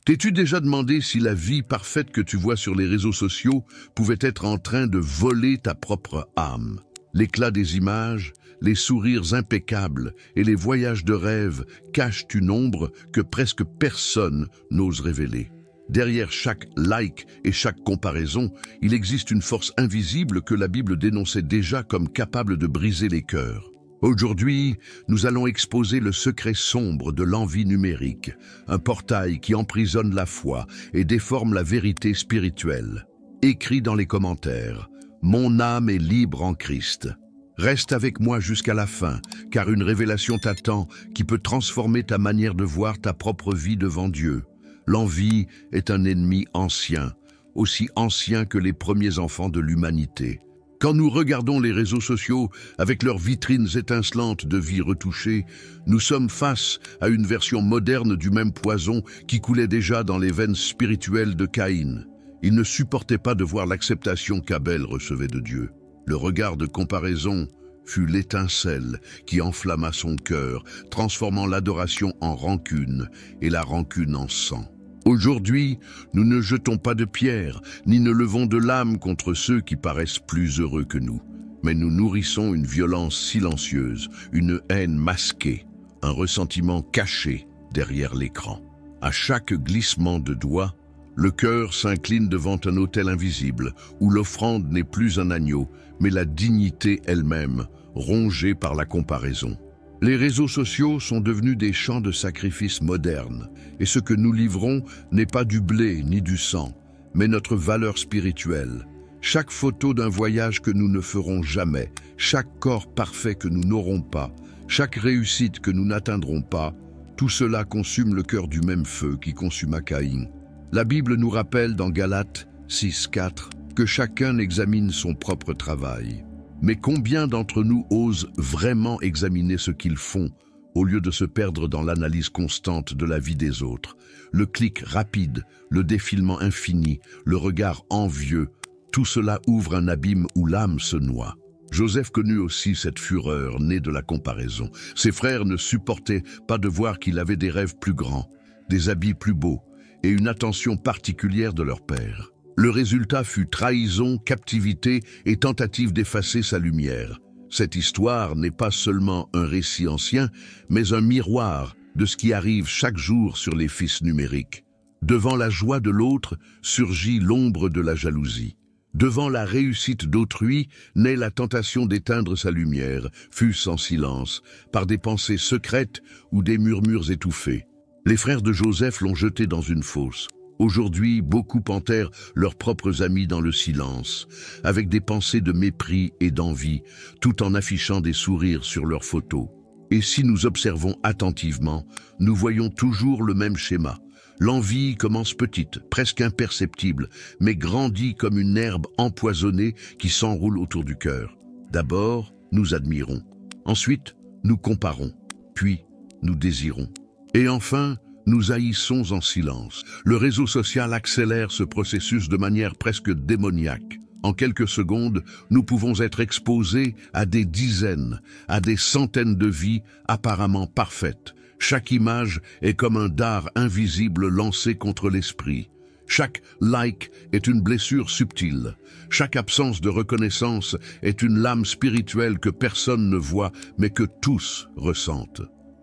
T'es-tu déjà demandé si la vie parfaite que tu vois sur les réseaux sociaux pouvait être en train de voler ta propre âme? L'éclat des images, les sourires impeccables et les voyages de rêve cachent une ombre que presque personne n'ose révéler. Derrière chaque like et chaque comparaison, il existe une force invisible que la Bible dénonçait déjà comme capable de briser les cœurs. Aujourd'hui, nous allons exposer le secret sombre de l'envie numérique, un portail qui emprisonne la foi et déforme la vérité spirituelle. Écris dans les commentaires, « Mon âme est libre en Christ ». Reste avec moi jusqu'à la fin, car une révélation t'attend qui peut transformer ta manière de voir ta propre vie devant Dieu. L'envie est un ennemi ancien, aussi ancien que les premiers enfants de l'humanité. Quand nous regardons les réseaux sociaux avec leurs vitrines étincelantes de vie retouchée, nous sommes face à une version moderne du même poison qui coulait déjà dans les veines spirituelles de Caïn. Il ne supportait pas de voir l'acceptation qu'Abel recevait de Dieu. Le regard de comparaison fut l'étincelle qui enflamma son cœur, transformant l'adoration en rancune et la rancune en sang. Aujourd'hui, nous ne jetons pas de pierres, ni ne levons de lame contre ceux qui paraissent plus heureux que nous. Mais nous nourrissons une violence silencieuse, une haine masquée, un ressentiment caché derrière l'écran. À chaque glissement de doigt, le cœur s'incline devant un autel invisible, où l'offrande n'est plus un agneau, mais la dignité elle-même, rongée par la comparaison. Les réseaux sociaux sont devenus des champs de sacrifice modernes, et ce que nous livrons n'est pas du blé ni du sang, mais notre valeur spirituelle. Chaque photo d'un voyage que nous ne ferons jamais, chaque corps parfait que nous n'aurons pas, chaque réussite que nous n'atteindrons pas, tout cela consume le cœur du même feu qui consuma Caïn. La Bible nous rappelle dans Galates 6:4 que chacun examine son propre travail. Mais combien d'entre nous osent vraiment examiner ce qu'ils font au lieu de se perdre dans l'analyse constante de la vie des autres? Le clic rapide, le défilement infini, le regard envieux, tout cela ouvre un abîme où l'âme se noie. Joseph connut aussi cette fureur née de la comparaison. Ses frères ne supportaient pas de voir qu'il avait des rêves plus grands, des habits plus beaux et une attention particulière de leur père. Le résultat fut trahison, captivité et tentative d'effacer sa lumière. Cette histoire n'est pas seulement un récit ancien, mais un miroir de ce qui arrive chaque jour sur les fils numériques. Devant la joie de l'autre surgit l'ombre de la jalousie. Devant la réussite d'autrui naît la tentation d'éteindre sa lumière, fût-ce en silence, par des pensées secrètes ou des murmures étouffés. Les frères de Joseph l'ont jeté dans une fosse. Aujourd'hui, beaucoup enterrent leurs propres amis dans le silence, avec des pensées de mépris et d'envie, tout en affichant des sourires sur leurs photos. Et si nous observons attentivement, nous voyons toujours le même schéma. L'envie commence petite, presque imperceptible, mais grandit comme une herbe empoisonnée qui s'enroule autour du cœur. D'abord, nous admirons. Ensuite, nous comparons. Puis, nous désirons. Et enfin, nous haïssons en silence. Le réseau social accélère ce processus de manière presque démoniaque. En quelques secondes, nous pouvons être exposés à des dizaines, à des centaines de vies apparemment parfaites. Chaque image est comme un dard invisible lancé contre l'esprit. Chaque like est une blessure subtile. Chaque absence de reconnaissance est une lame spirituelle que personne ne voit, mais que tous ressentent.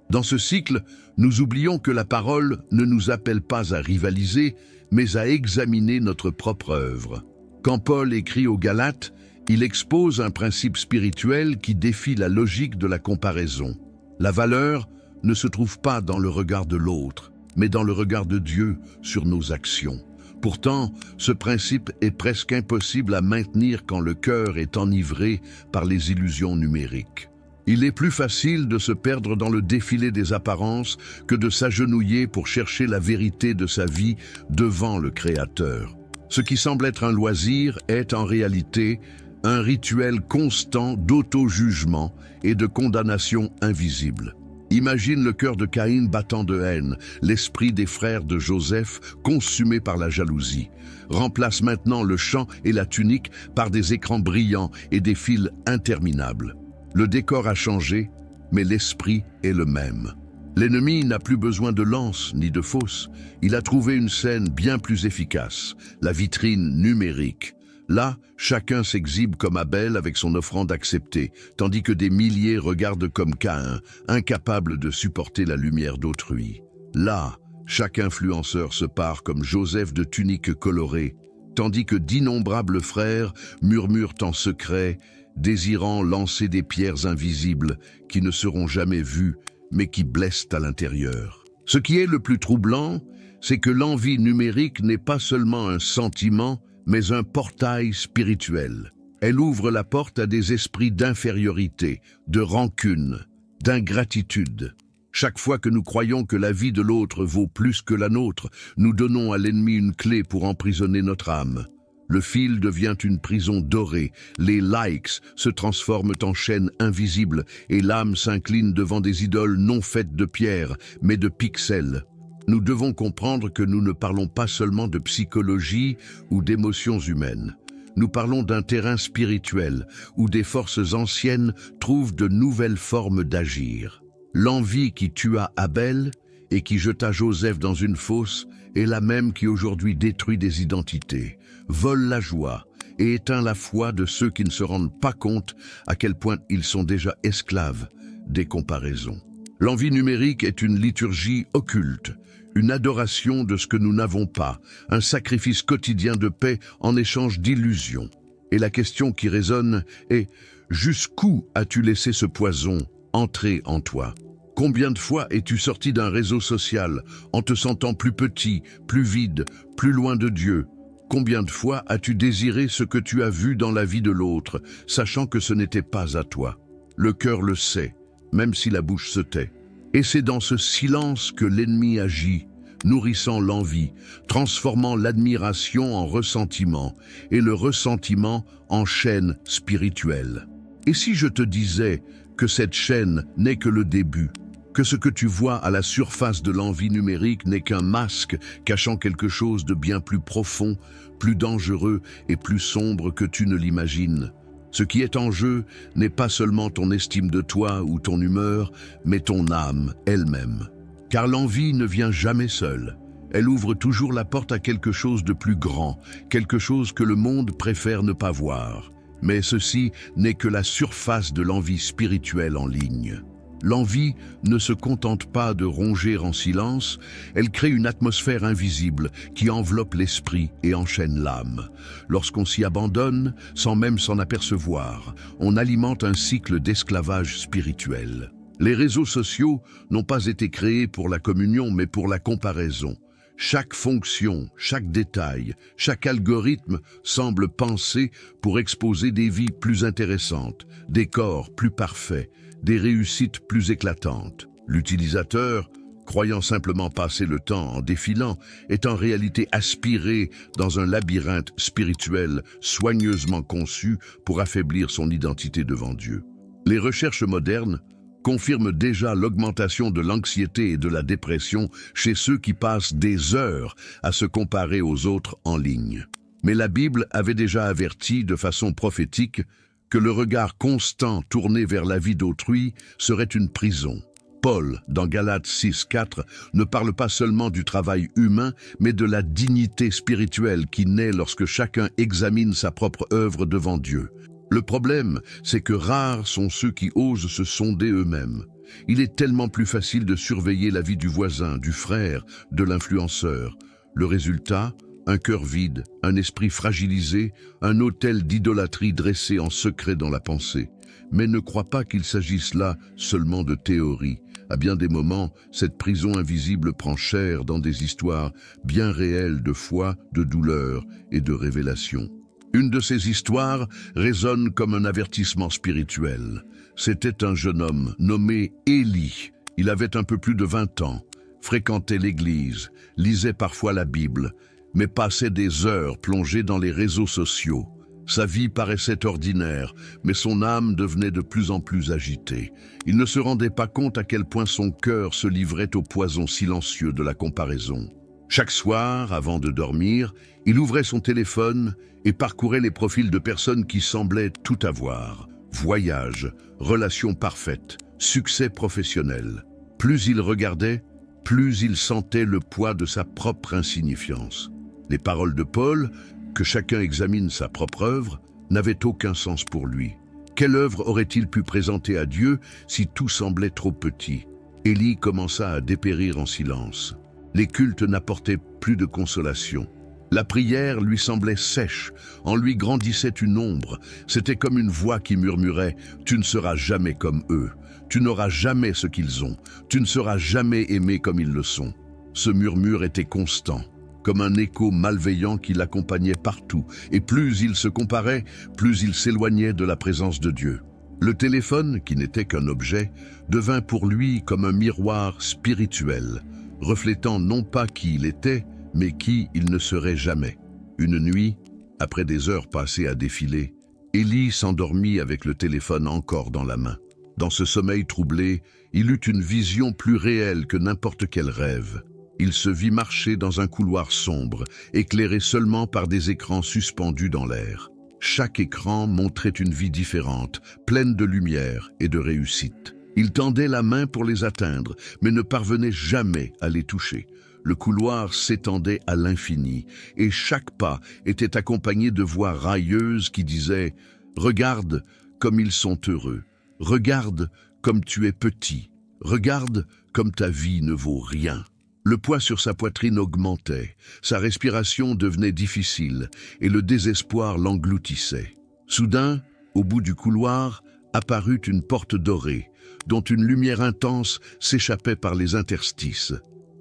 Dans ce cycle, nous oublions que la parole ne nous appelle pas à rivaliser, mais à examiner notre propre œuvre. Quand Paul écrit aux Galates, il expose un principe spirituel qui défie la logique de la comparaison. La valeur ne se trouve pas dans le regard de l'autre, mais dans le regard de Dieu sur nos actions. Pourtant, ce principe est presque impossible à maintenir quand le cœur est enivré par les illusions numériques. Il est plus facile de se perdre dans le défilé des apparences que de s'agenouiller pour chercher la vérité de sa vie devant le Créateur. Ce qui semble être un loisir est en réalité un rituel constant d'auto-jugement et de condamnation invisible. Imagine le cœur de Caïn battant de haine, l'esprit des frères de Joseph consumé par la jalousie. Remplace maintenant le chant et la tunique par des écrans brillants et des fils interminables. Le décor a changé, mais l'esprit est le même. L'ennemi n'a plus besoin de lance ni de fosse. Il a trouvé une scène bien plus efficace, la vitrine numérique. Là, chacun s'exhibe comme Abel avec son offrande acceptée, tandis que des milliers regardent comme Caïn, incapable de supporter la lumière d'autrui. Là, chaque influenceur se pare comme Joseph de tunique colorée, tandis que d'innombrables frères murmurent en secret, désirant lancer des pierres invisibles qui ne seront jamais vues, mais qui blessent à l'intérieur. Ce qui est le plus troublant, c'est que l'envie numérique n'est pas seulement un sentiment, mais un portail spirituel. Elle ouvre la porte à des esprits d'infériorité, de rancune, d'ingratitude. Chaque fois que nous croyons que la vie de l'autre vaut plus que la nôtre, nous donnons à l'ennemi une clé pour emprisonner notre âme. Le fil devient une prison dorée, les likes se transforment en chaînes invisibles et l'âme s'incline devant des idoles non faites de pierre, mais de pixels. Nous devons comprendre que nous ne parlons pas seulement de psychologie ou d'émotions humaines. Nous parlons d'un terrain spirituel où des forces anciennes trouvent de nouvelles formes d'agir. L'envie qui tua Abel et qui jeta Joseph dans une fosse est la même qui aujourd'hui détruit des identités, vole la joie et éteint la foi de ceux qui ne se rendent pas compte à quel point ils sont déjà esclaves des comparaisons. L'envie numérique est une liturgie occulte, une adoration de ce que nous n'avons pas, un sacrifice quotidien de paix en échange d'illusions. Et la question qui résonne est « Jusqu'où as-tu laissé ce poison entrer en toi ?» Combien de fois es-tu sorti d'un réseau social en te sentant plus petit, plus vide, plus loin de Dieu? Combien de fois as-tu désiré ce que tu as vu dans la vie de l'autre, sachant que ce n'était pas à toi? Le cœur le sait, même si la bouche se tait. Et c'est dans ce silence que l'ennemi agit, nourrissant l'envie, transformant l'admiration en ressentiment et le ressentiment en chaîne spirituelle. Et si je te disais que cette chaîne n'est que le début, que ce que tu vois à la surface de l'envie numérique n'est qu'un masque cachant quelque chose de bien plus profond, plus dangereux et plus sombre que tu ne l'imagines. Ce qui est en jeu n'est pas seulement ton estime de toi ou ton humeur, mais ton âme elle-même. Car l'envie ne vient jamais seule. Elle ouvre toujours la porte à quelque chose de plus grand, quelque chose que le monde préfère ne pas voir. Mais ceci n'est que la surface de l'envie spirituelle en ligne. L'envie ne se contente pas de ronger en silence, elle crée une atmosphère invisible qui enveloppe l'esprit et enchaîne l'âme. Lorsqu'on s'y abandonne, sans même s'en apercevoir, on alimente un cycle d'esclavage spirituel. Les réseaux sociaux n'ont pas été créés pour la communion, mais pour la comparaison. Chaque fonction, chaque détail, chaque algorithme semble pensé pour exposer des vies plus intéressantes, des corps plus parfaits, des réussites plus éclatantes. L'utilisateur, croyant simplement passer le temps en défilant, est en réalité aspiré dans un labyrinthe spirituel soigneusement conçu pour affaiblir son identité devant Dieu. Les recherches modernes confirment déjà l'augmentation de l'anxiété et de la dépression chez ceux qui passent des heures à se comparer aux autres en ligne. Mais la Bible avait déjà averti de façon prophétique que le regard constant tourné vers la vie d'autrui serait une prison. Paul, dans Galates 6:4, ne parle pas seulement du travail humain, mais de la dignité spirituelle qui naît lorsque chacun examine sa propre œuvre devant Dieu. Le problème, c'est que rares sont ceux qui osent se sonder eux-mêmes. Il est tellement plus facile de surveiller la vie du voisin, du frère, de l'influenceur. Le résultat, un cœur vide, un esprit fragilisé, un autel d'idolâtrie dressé en secret dans la pensée. Mais ne crois pas qu'il s'agisse là seulement de théorie. À bien des moments, cette prison invisible prend chair dans des histoires bien réelles de foi, de douleur et de révélation. Une de ces histoires résonne comme un avertissement spirituel. C'était un jeune homme nommé Élie. Il avait un peu plus de 20 ans, fréquentait l'église, lisait parfois la Bible, mais passait des heures plongé dans les réseaux sociaux. Sa vie paraissait ordinaire, mais son âme devenait de plus en plus agitée. Il ne se rendait pas compte à quel point son cœur se livrait au poison silencieux de la comparaison. Chaque soir, avant de dormir, il ouvrait son téléphone et parcourait les profils de personnes qui semblaient tout avoir. Voyages, relations parfaites, succès professionnel. Plus il regardait, plus il sentait le poids de sa propre insignifiance. Les paroles de Paul, que chacun examine sa propre œuvre, n'avaient aucun sens pour lui. Quelle œuvre aurait-il pu présenter à Dieu si tout semblait trop petit? Élie commença à dépérir en silence. Les cultes n'apportaient plus de consolation. La prière lui semblait sèche, en lui grandissait une ombre. C'était comme une voix qui murmurait « Tu ne seras jamais comme eux, tu n'auras jamais ce qu'ils ont, tu ne seras jamais aimé comme ils le sont. » Ce murmure était constant, comme un écho malveillant qui l'accompagnait partout, et plus il se comparait, plus il s'éloignait de la présence de Dieu. Le téléphone, qui n'était qu'un objet, devint pour lui comme un miroir spirituel, reflétant non pas qui il était, mais qui il ne serait jamais. Une nuit, après des heures passées à défiler, Élie s'endormit avec le téléphone encore dans la main. Dans ce sommeil troublé, il eut une vision plus réelle que n'importe quel rêve. Il se vit marcher dans un couloir sombre, éclairé seulement par des écrans suspendus dans l'air. Chaque écran montrait une vie différente, pleine de lumière et de réussite. Il tendait la main pour les atteindre, mais ne parvenait jamais à les toucher. Le couloir s'étendait à l'infini, et chaque pas était accompagné de voix railleuses qui disaient « Regarde comme ils sont heureux, regarde comme tu es petit, regarde comme ta vie ne vaut rien. » Le poids sur sa poitrine augmentait, sa respiration devenait difficile, et le désespoir l'engloutissait. Soudain, au bout du couloir, apparut une porte dorée, dont une lumière intense s'échappait par les interstices.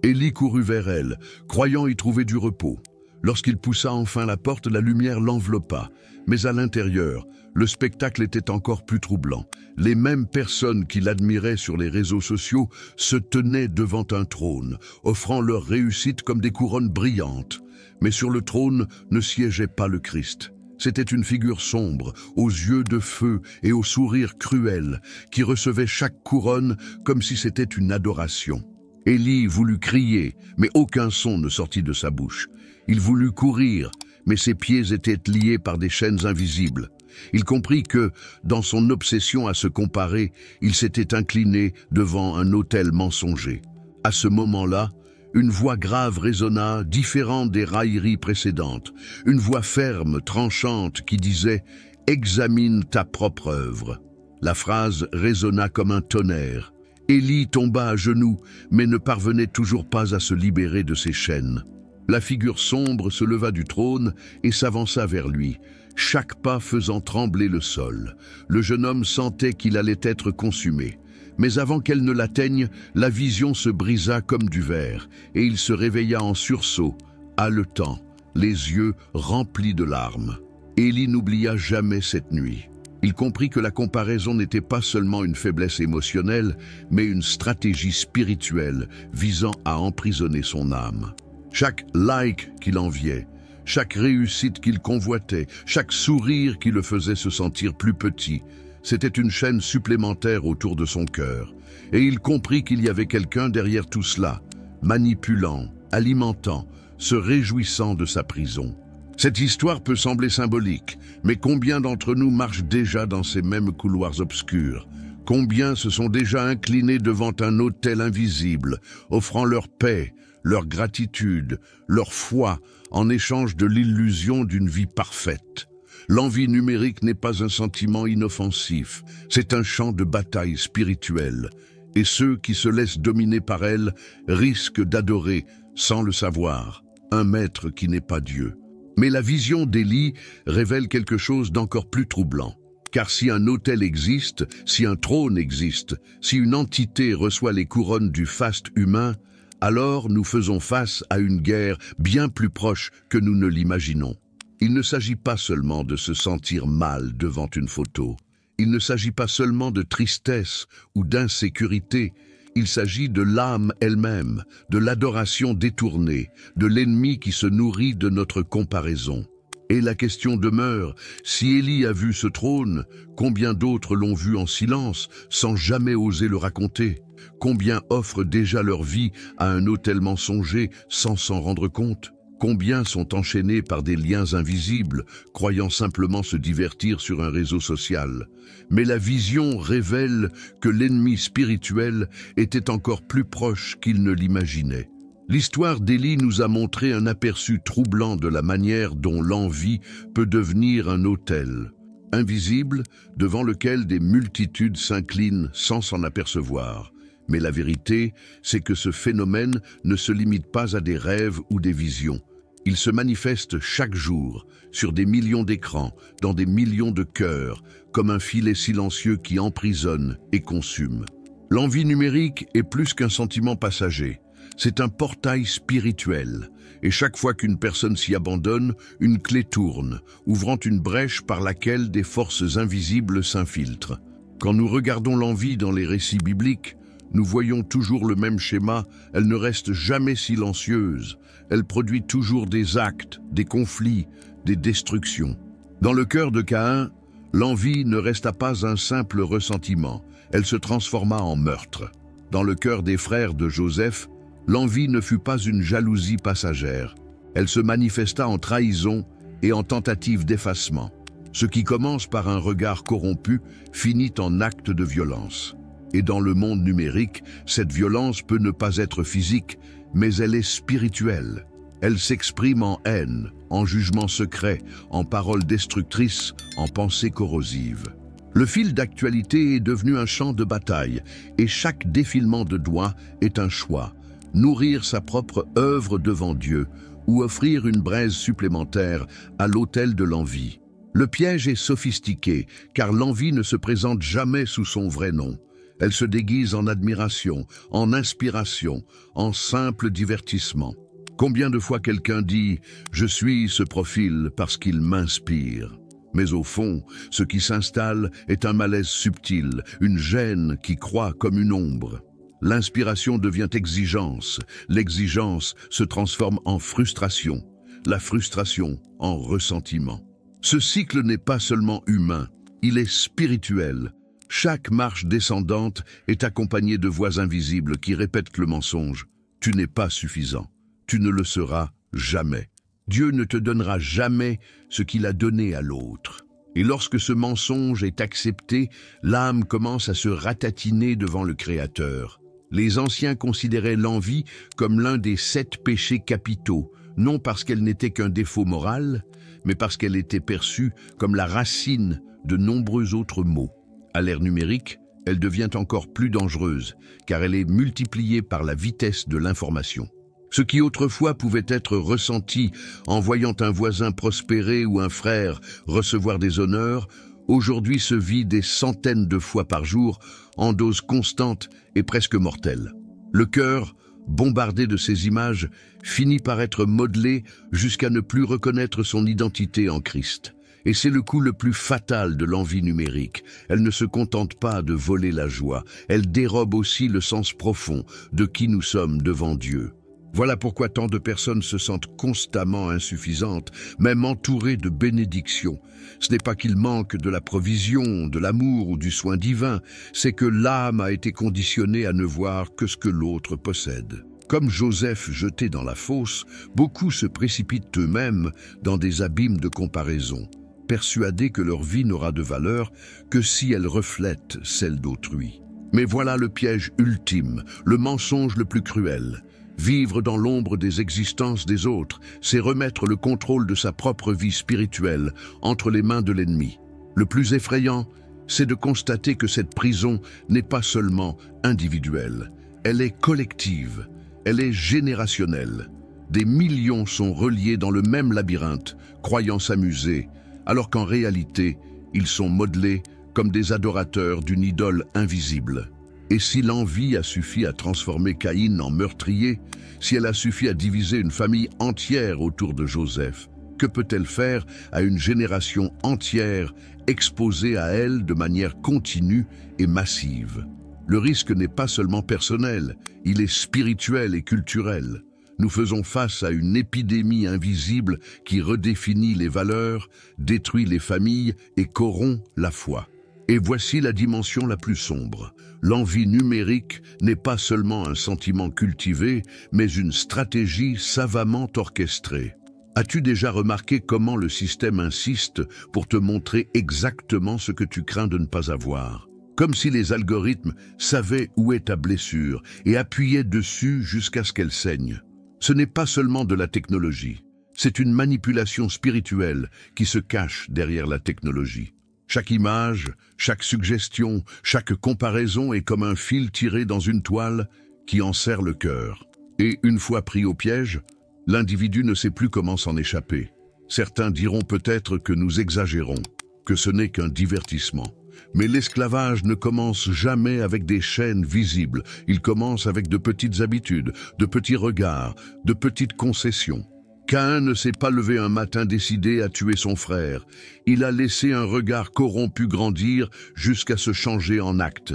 Élie courut vers elle, croyant y trouver du repos. Lorsqu'il poussa enfin la porte, la lumière l'enveloppa. Mais à l'intérieur, le spectacle était encore plus troublant. Les mêmes personnes qui l'admiraient sur les réseaux sociaux se tenaient devant un trône, offrant leur réussite comme des couronnes brillantes. Mais sur le trône ne siégeait pas le Christ. C'était une figure sombre, aux yeux de feu et au sourire cruel, qui recevait chaque couronne comme si c'était une adoration. Élie voulut crier, mais aucun son ne sortit de sa bouche. Il voulut courir, mais ses pieds étaient liés par des chaînes invisibles. Il comprit que, dans son obsession à se comparer, il s'était incliné devant un autel mensonger. À ce moment-là, une voix grave résonna, différente des railleries précédentes. Une voix ferme, tranchante, qui disait « Examine ta propre œuvre ». La phrase résonna comme un tonnerre. Élie tomba à genoux, mais ne parvenait toujours pas à se libérer de ses chaînes. La figure sombre se leva du trône et s'avança vers lui, chaque pas faisant trembler le sol. Le jeune homme sentait qu'il allait être consumé. Mais avant qu'elle ne l'atteigne, la vision se brisa comme du verre, et il se réveilla en sursaut, haletant, les yeux remplis de larmes. Élie n'oublia jamais cette nuit. Il comprit que la comparaison n'était pas seulement une faiblesse émotionnelle, mais une stratégie spirituelle visant à emprisonner son âme. Chaque like qu'il enviait, chaque réussite qu'il convoitait, chaque sourire qui le faisait se sentir plus petit, c'était une chaîne supplémentaire autour de son cœur. Et il comprit qu'il y avait quelqu'un derrière tout cela, manipulant, alimentant, se réjouissant de sa prison. Cette histoire peut sembler symbolique, mais combien d'entre nous marchent déjà dans ces mêmes couloirs obscurs? Combien se sont déjà inclinés devant un autel invisible, offrant leur paix, leur gratitude, leur foi, en échange de l'illusion d'une vie parfaite? L'envie numérique n'est pas un sentiment inoffensif, c'est un champ de bataille spirituelle, et ceux qui se laissent dominer par elle risquent d'adorer, sans le savoir, un maître qui n'est pas Dieu. Mais la vision d'Élie révèle quelque chose d'encore plus troublant. Car si un autel existe, si un trône existe, si une entité reçoit les couronnes du faste humain, alors nous faisons face à une guerre bien plus proche que nous ne l'imaginons. Il ne s'agit pas seulement de se sentir mal devant une photo. Il ne s'agit pas seulement de tristesse ou d'insécurité. Il s'agit de l'âme elle-même, de l'adoration détournée, de l'ennemi qui se nourrit de notre comparaison. Et la question demeure, si Élie a vu ce trône, combien d'autres l'ont vu en silence, sans jamais oser le raconter? Combien offrent déjà leur vie à un autel mensonger sans s'en rendre compte? Combien sont enchaînés par des liens invisibles, croyant simplement se divertir sur un réseau social. Mais la vision révèle que l'ennemi spirituel était encore plus proche qu'il ne l'imaginait. L'histoire d'Élie nous a montré un aperçu troublant de la manière dont l'envie peut devenir un autel, invisible, devant lequel des multitudes s'inclinent sans s'en apercevoir. Mais la vérité, c'est que ce phénomène ne se limite pas à des rêves ou des visions. Il se manifeste chaque jour, sur des millions d'écrans, dans des millions de cœurs, comme un filet silencieux qui emprisonne et consume. L'envie numérique est plus qu'un sentiment passager. C'est un portail spirituel. Et chaque fois qu'une personne s'y abandonne, une clé tourne, ouvrant une brèche par laquelle des forces invisibles s'infiltrent. Quand nous regardons l'envie dans les récits bibliques, nous voyons toujours le même schéma, elle ne reste jamais silencieuse. Elle produit toujours des actes, des conflits, des destructions. Dans le cœur de Caïn, l'envie ne resta pas un simple ressentiment, elle se transforma en meurtre. Dans le cœur des frères de Joseph, l'envie ne fut pas une jalousie passagère. Elle se manifesta en trahison et en tentative d'effacement. Ce qui commence par un regard corrompu finit en acte de violence. Et dans le monde numérique, cette violence peut ne pas être physique, mais elle est spirituelle. Elle s'exprime en haine, en jugement secret, en paroles destructrices, en pensées corrosives. Le fil d'actualité est devenu un champ de bataille, et chaque défilement de doigts est un choix. Nourrir sa propre œuvre devant Dieu, ou offrir une braise supplémentaire à l'autel de l'envie. Le piège est sophistiqué, car l'envie ne se présente jamais sous son vrai nom. Elle se déguise en admiration, en inspiration, en simple divertissement. Combien de fois quelqu'un dit « Je suis ce profil parce qu'il m'inspire ». Mais au fond, ce qui s'installe est un malaise subtil, une gêne qui croît comme une ombre. L'inspiration devient exigence, l'exigence se transforme en frustration, la frustration en ressentiment. Ce cycle n'est pas seulement humain, il est spirituel. Chaque marche descendante est accompagnée de voix invisibles qui répètent le mensonge. Tu n'es pas suffisant. Tu ne le seras jamais. Dieu ne te donnera jamais ce qu'il a donné à l'autre. Et lorsque ce mensonge est accepté, l'âme commence à se ratatiner devant le Créateur. Les anciens considéraient l'envie comme l'un des 7 péchés capitaux, non parce qu'elle n'était qu'un défaut moral, mais parce qu'elle était perçue comme la racine de nombreux autres maux. À l'ère numérique, elle devient encore plus dangereuse, car elle est multipliée par la vitesse de l'information. Ce qui autrefois pouvait être ressenti en voyant un voisin prospérer ou un frère recevoir des honneurs, aujourd'hui se vit des centaines de fois par jour en doses constantes et presque mortelles. Le cœur, bombardé de ces images, finit par être modelé jusqu'à ne plus reconnaître son identité en Christ. Et c'est le coup le plus fatal de l'envie numérique. Elle ne se contente pas de voler la joie, elle dérobe aussi le sens profond de qui nous sommes devant Dieu. Voilà pourquoi tant de personnes se sentent constamment insuffisantes, même entourées de bénédictions. Ce n'est pas qu'il manque de la provision, de l'amour ou du soin divin, c'est que l'âme a été conditionnée à ne voir que ce que l'autre possède. Comme Joseph jeté dans la fosse, beaucoup se précipitent eux-mêmes dans des abîmes de comparaison, persuadés que leur vie n'aura de valeur que si elle reflète celle d'autrui. Mais voilà le piège ultime, le mensonge le plus cruel. Vivre dans l'ombre des existences des autres, c'est remettre le contrôle de sa propre vie spirituelle entre les mains de l'ennemi. Le plus effrayant, c'est de constater que cette prison n'est pas seulement individuelle, elle est collective, elle est générationnelle. Des millions sont reliés dans le même labyrinthe, croyant s'amuser, alors qu'en réalité, ils sont modelés comme des adorateurs d'une idole invisible. Et si l'envie a suffi à transformer Caïn en meurtrier, si elle a suffi à diviser une famille entière autour de Joseph, que peut-elle faire à une génération entière exposée à elle de manière continue et massive? Le risque n'est pas seulement personnel, il est spirituel et culturel. Nous faisons face à une épidémie invisible qui redéfinit les valeurs, détruit les familles et corrompt la foi. Et voici la dimension la plus sombre. L'envie numérique n'est pas seulement un sentiment cultivé, mais une stratégie savamment orchestrée. As-tu déjà remarqué comment le système insiste pour te montrer exactement ce que tu crains de ne pas avoir? Comme si les algorithmes savaient où est ta blessure et appuyaient dessus jusqu'à ce qu'elle saigne. Ce n'est pas seulement de la technologie, c'est une manipulation spirituelle qui se cache derrière la technologie. Chaque image, chaque suggestion, chaque comparaison est comme un fil tiré dans une toile qui enserre le cœur. Et une fois pris au piège, l'individu ne sait plus comment s'en échapper. Certains diront peut-être que nous exagérons, que ce n'est qu'un divertissement. Mais l'esclavage ne commence jamais avec des chaînes visibles. Il commence avec de petites habitudes, de petits regards, de petites concessions. Caïn ne s'est pas levé un matin décidé à tuer son frère. Il a laissé un regard corrompu grandir jusqu'à se changer en acte.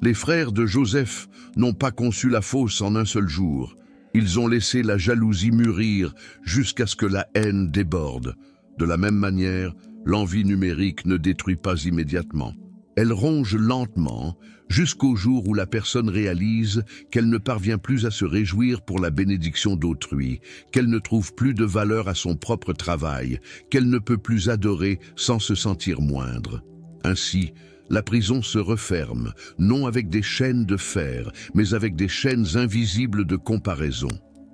Les frères de Joseph n'ont pas conçu la fausse en un seul jour. Ils ont laissé la jalousie mûrir jusqu'à ce que la haine déborde. De la même manière, l'envie numérique ne détruit pas immédiatement. Elle ronge lentement jusqu'au jour où la personne réalise qu'elle ne parvient plus à se réjouir pour la bénédiction d'autrui, qu'elle ne trouve plus de valeur à son propre travail, qu'elle ne peut plus adorer sans se sentir moindre. Ainsi, la prison se referme, non avec des chaînes de fer, mais avec des chaînes invisibles de comparaison.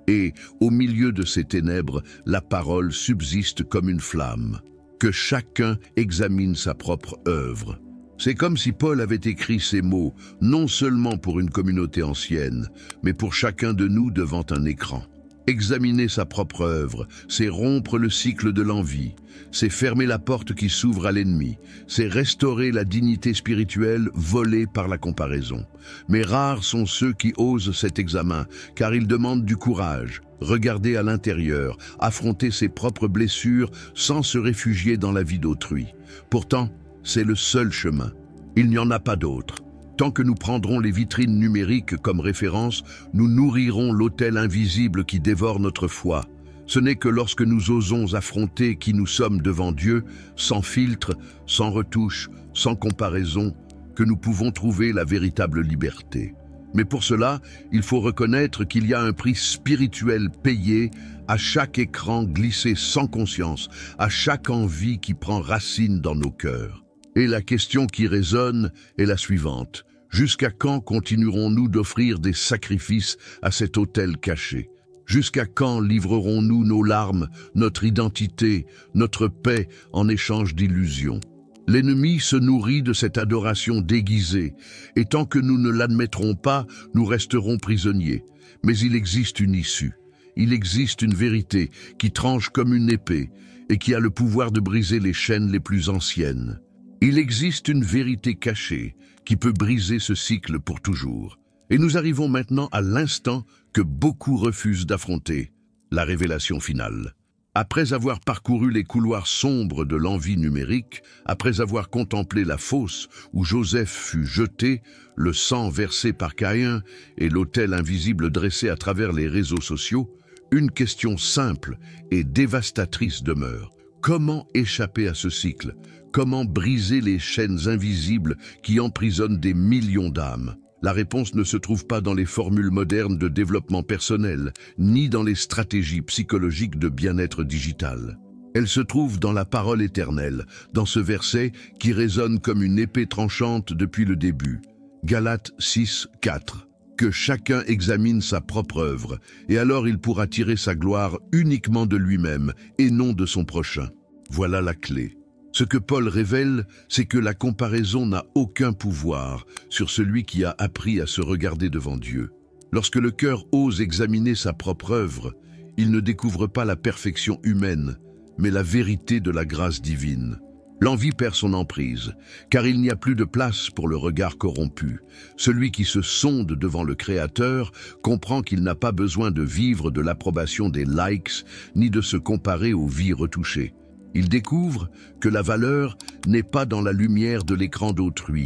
Et, au milieu de ces ténèbres, la parole subsiste comme une flamme. Que chacun examine sa propre œuvre. C'est comme si Paul avait écrit ces mots, non seulement pour une communauté ancienne, mais pour chacun de nous devant un écran. Examiner sa propre œuvre, c'est rompre le cycle de l'envie, c'est fermer la porte qui s'ouvre à l'ennemi, c'est restaurer la dignité spirituelle volée par la comparaison. Mais rares sont ceux qui osent cet examen, car il demande du courage, regarder à l'intérieur, affronter ses propres blessures sans se réfugier dans la vie d'autrui. Pourtant, c'est le seul chemin. Il n'y en a pas d'autre. Tant que nous prendrons les vitrines numériques comme référence, nous nourrirons l'autel invisible qui dévore notre foi. Ce n'est que lorsque nous osons affronter qui nous sommes devant Dieu, sans filtre, sans retouche, sans comparaison, que nous pouvons trouver la véritable liberté. Mais pour cela, il faut reconnaître qu'il y a un prix spirituel payé à chaque écran glissé sans conscience, à chaque envie qui prend racine dans nos cœurs. Et la question qui résonne est la suivante. Jusqu'à quand continuerons-nous d'offrir des sacrifices à cet autel caché? Jusqu'à quand livrerons-nous nos larmes, notre identité, notre paix en échange d'illusions? L'ennemi se nourrit de cette adoration déguisée, et tant que nous ne l'admettrons pas, nous resterons prisonniers. Mais il existe une issue. Il existe une vérité qui tranche comme une épée et qui a le pouvoir de briser les chaînes les plus anciennes. Il existe une vérité cachée qui peut briser ce cycle pour toujours. Et nous arrivons maintenant à l'instant que beaucoup refusent d'affronter, la révélation finale. Après avoir parcouru les couloirs sombres de l'envie numérique, après avoir contemplé la fosse où Joseph fut jeté, le sang versé par Caïn et l'autel invisible dressé à travers les réseaux sociaux, une question simple et dévastatrice demeure. Comment échapper à ce cycle? Comment briser les chaînes invisibles qui emprisonnent des millions d'âmes? La réponse ne se trouve pas dans les formules modernes de développement personnel, ni dans les stratégies psychologiques de bien-être digital. Elle se trouve dans la parole éternelle, dans ce verset qui résonne comme une épée tranchante depuis le début. Galates 6, 4. Que chacun examine sa propre œuvre, et alors il pourra tirer sa gloire uniquement de lui-même et non de son prochain. Voilà la clé. Ce que Paul révèle, c'est que la comparaison n'a aucun pouvoir sur celui qui a appris à se regarder devant Dieu. Lorsque le cœur ose examiner sa propre œuvre, il ne découvre pas la perfection humaine, mais la vérité de la grâce divine. L'envie perd son emprise, car il n'y a plus de place pour le regard corrompu. Celui qui se sonde devant le Créateur comprend qu'il n'a pas besoin de vivre de l'approbation des likes, ni de se comparer aux vies retouchées. Il découvre que la valeur n'est pas dans la lumière de l'écran d'autrui,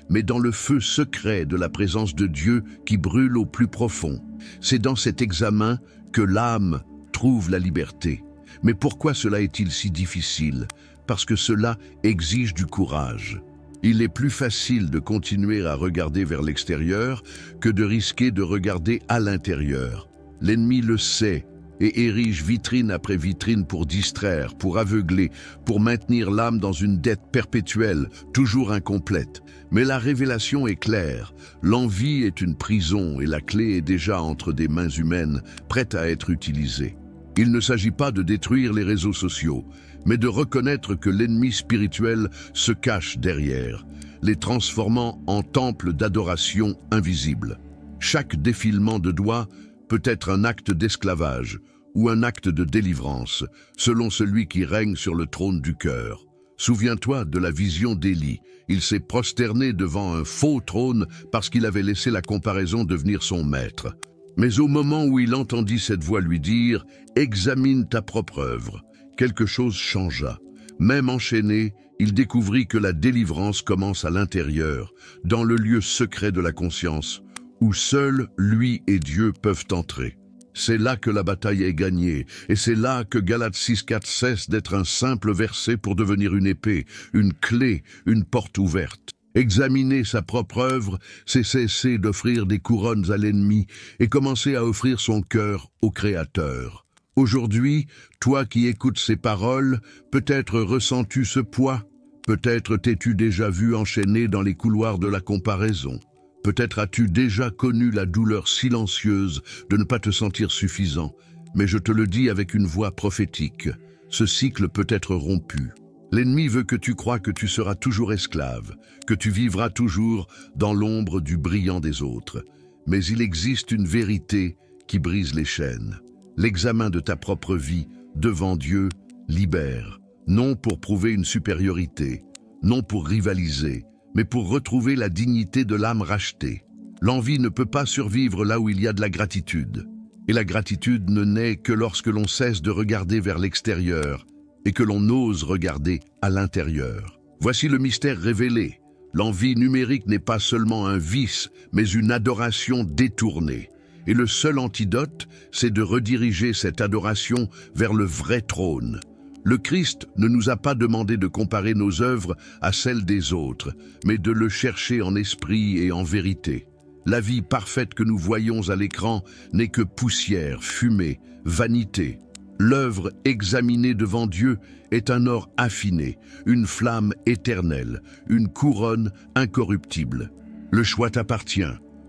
mais dans le feu secret de la présence de Dieu qui brûle au plus profond. C'est dans cet examen que l'âme trouve la liberté. Mais pourquoi cela est-il si difficile? Parce que cela exige du courage. Il est plus facile de continuer à regarder vers l'extérieur que de risquer de regarder à l'intérieur. L'ennemi le sait et érige vitrine après vitrine pour distraire, pour aveugler, pour maintenir l'âme dans une dette perpétuelle, toujours incomplète. Mais la révélation est claire. L'envie est une prison et la clé est déjà entre des mains humaines, prête à être utilisée. Il ne s'agit pas de détruire les réseaux sociaux, mais de reconnaître que l'ennemi spirituel se cache derrière, les transformant en temples d'adoration invisibles. Chaque défilement de doigts peut être un acte d'esclavage ou un acte de délivrance, selon celui qui règne sur le trône du cœur. Souviens-toi de la vision d'Élie. Il s'est prosterné devant un faux trône parce qu'il avait laissé la comparaison devenir son maître. Mais au moment où il entendit cette voix lui dire « Examine ta propre œuvre », quelque chose changea. Même enchaîné, il découvrit que la délivrance commence à l'intérieur, dans le lieu secret de la conscience, où seuls lui et Dieu peuvent entrer. C'est là que la bataille est gagnée, et c'est là que Galates 6,4 cesse d'être un simple verset pour devenir une épée, une clé, une porte ouverte. Examiner sa propre œuvre, c'est cesser d'offrir des couronnes à l'ennemi et commencer à offrir son cœur au Créateur. Aujourd'hui, toi qui écoutes ces paroles, peut-être ressens-tu ce poids, peut-être t'es-tu déjà vu enchaîné dans les couloirs de la comparaison. Peut-être as-tu déjà connu la douleur silencieuse de ne pas te sentir suffisant, mais je te le dis avec une voix prophétique, ce cycle peut être rompu. L'ennemi veut que tu crois que tu seras toujours esclave, que tu vivras toujours dans l'ombre du brillant des autres. Mais il existe une vérité qui brise les chaînes. L'examen de ta propre vie devant Dieu libère, non pour prouver une supériorité, non pour rivaliser, mais pour retrouver la dignité de l'âme rachetée. L'envie ne peut pas survivre là où il y a de la gratitude. Et la gratitude ne naît que lorsque l'on cesse de regarder vers l'extérieur et que l'on ose regarder à l'intérieur. Voici le mystère révélé. L'envie numérique n'est pas seulement un vice, mais une adoration détournée. Et le seul antidote, c'est de rediriger cette adoration vers le vrai trône. Le Christ ne nous a pas demandé de comparer nos œuvres à celles des autres, mais de le chercher en esprit et en vérité. La vie parfaite que nous voyons à l'écran n'est que poussière, fumée, vanité. L'œuvre examinée devant Dieu est un or affiné, une flamme éternelle, une couronne incorruptible. Le choix t'appartient.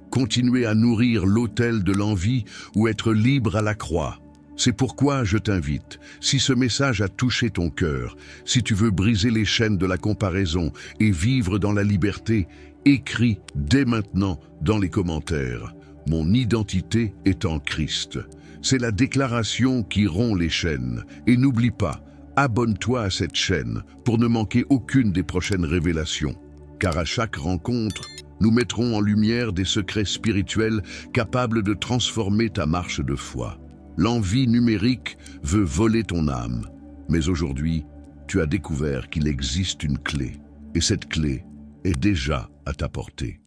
Continuer à nourrir l'autel de l'envie ou être libre à la croix. C'est pourquoi je t'invite, si ce message a touché ton cœur, si tu veux briser les chaînes de la comparaison et vivre dans la liberté, écris dès maintenant dans les commentaires « Mon identité est en Christ ». C'est la déclaration qui rompt les chaînes. Et n'oublie pas, abonne-toi à cette chaîne pour ne manquer aucune des prochaines révélations. Car à chaque rencontre, nous mettrons en lumière des secrets spirituels capables de transformer ta marche de foi. L'envie numérique veut voler ton âme. Mais aujourd'hui, tu as découvert qu'il existe une clé. Et cette clé est déjà à ta portée.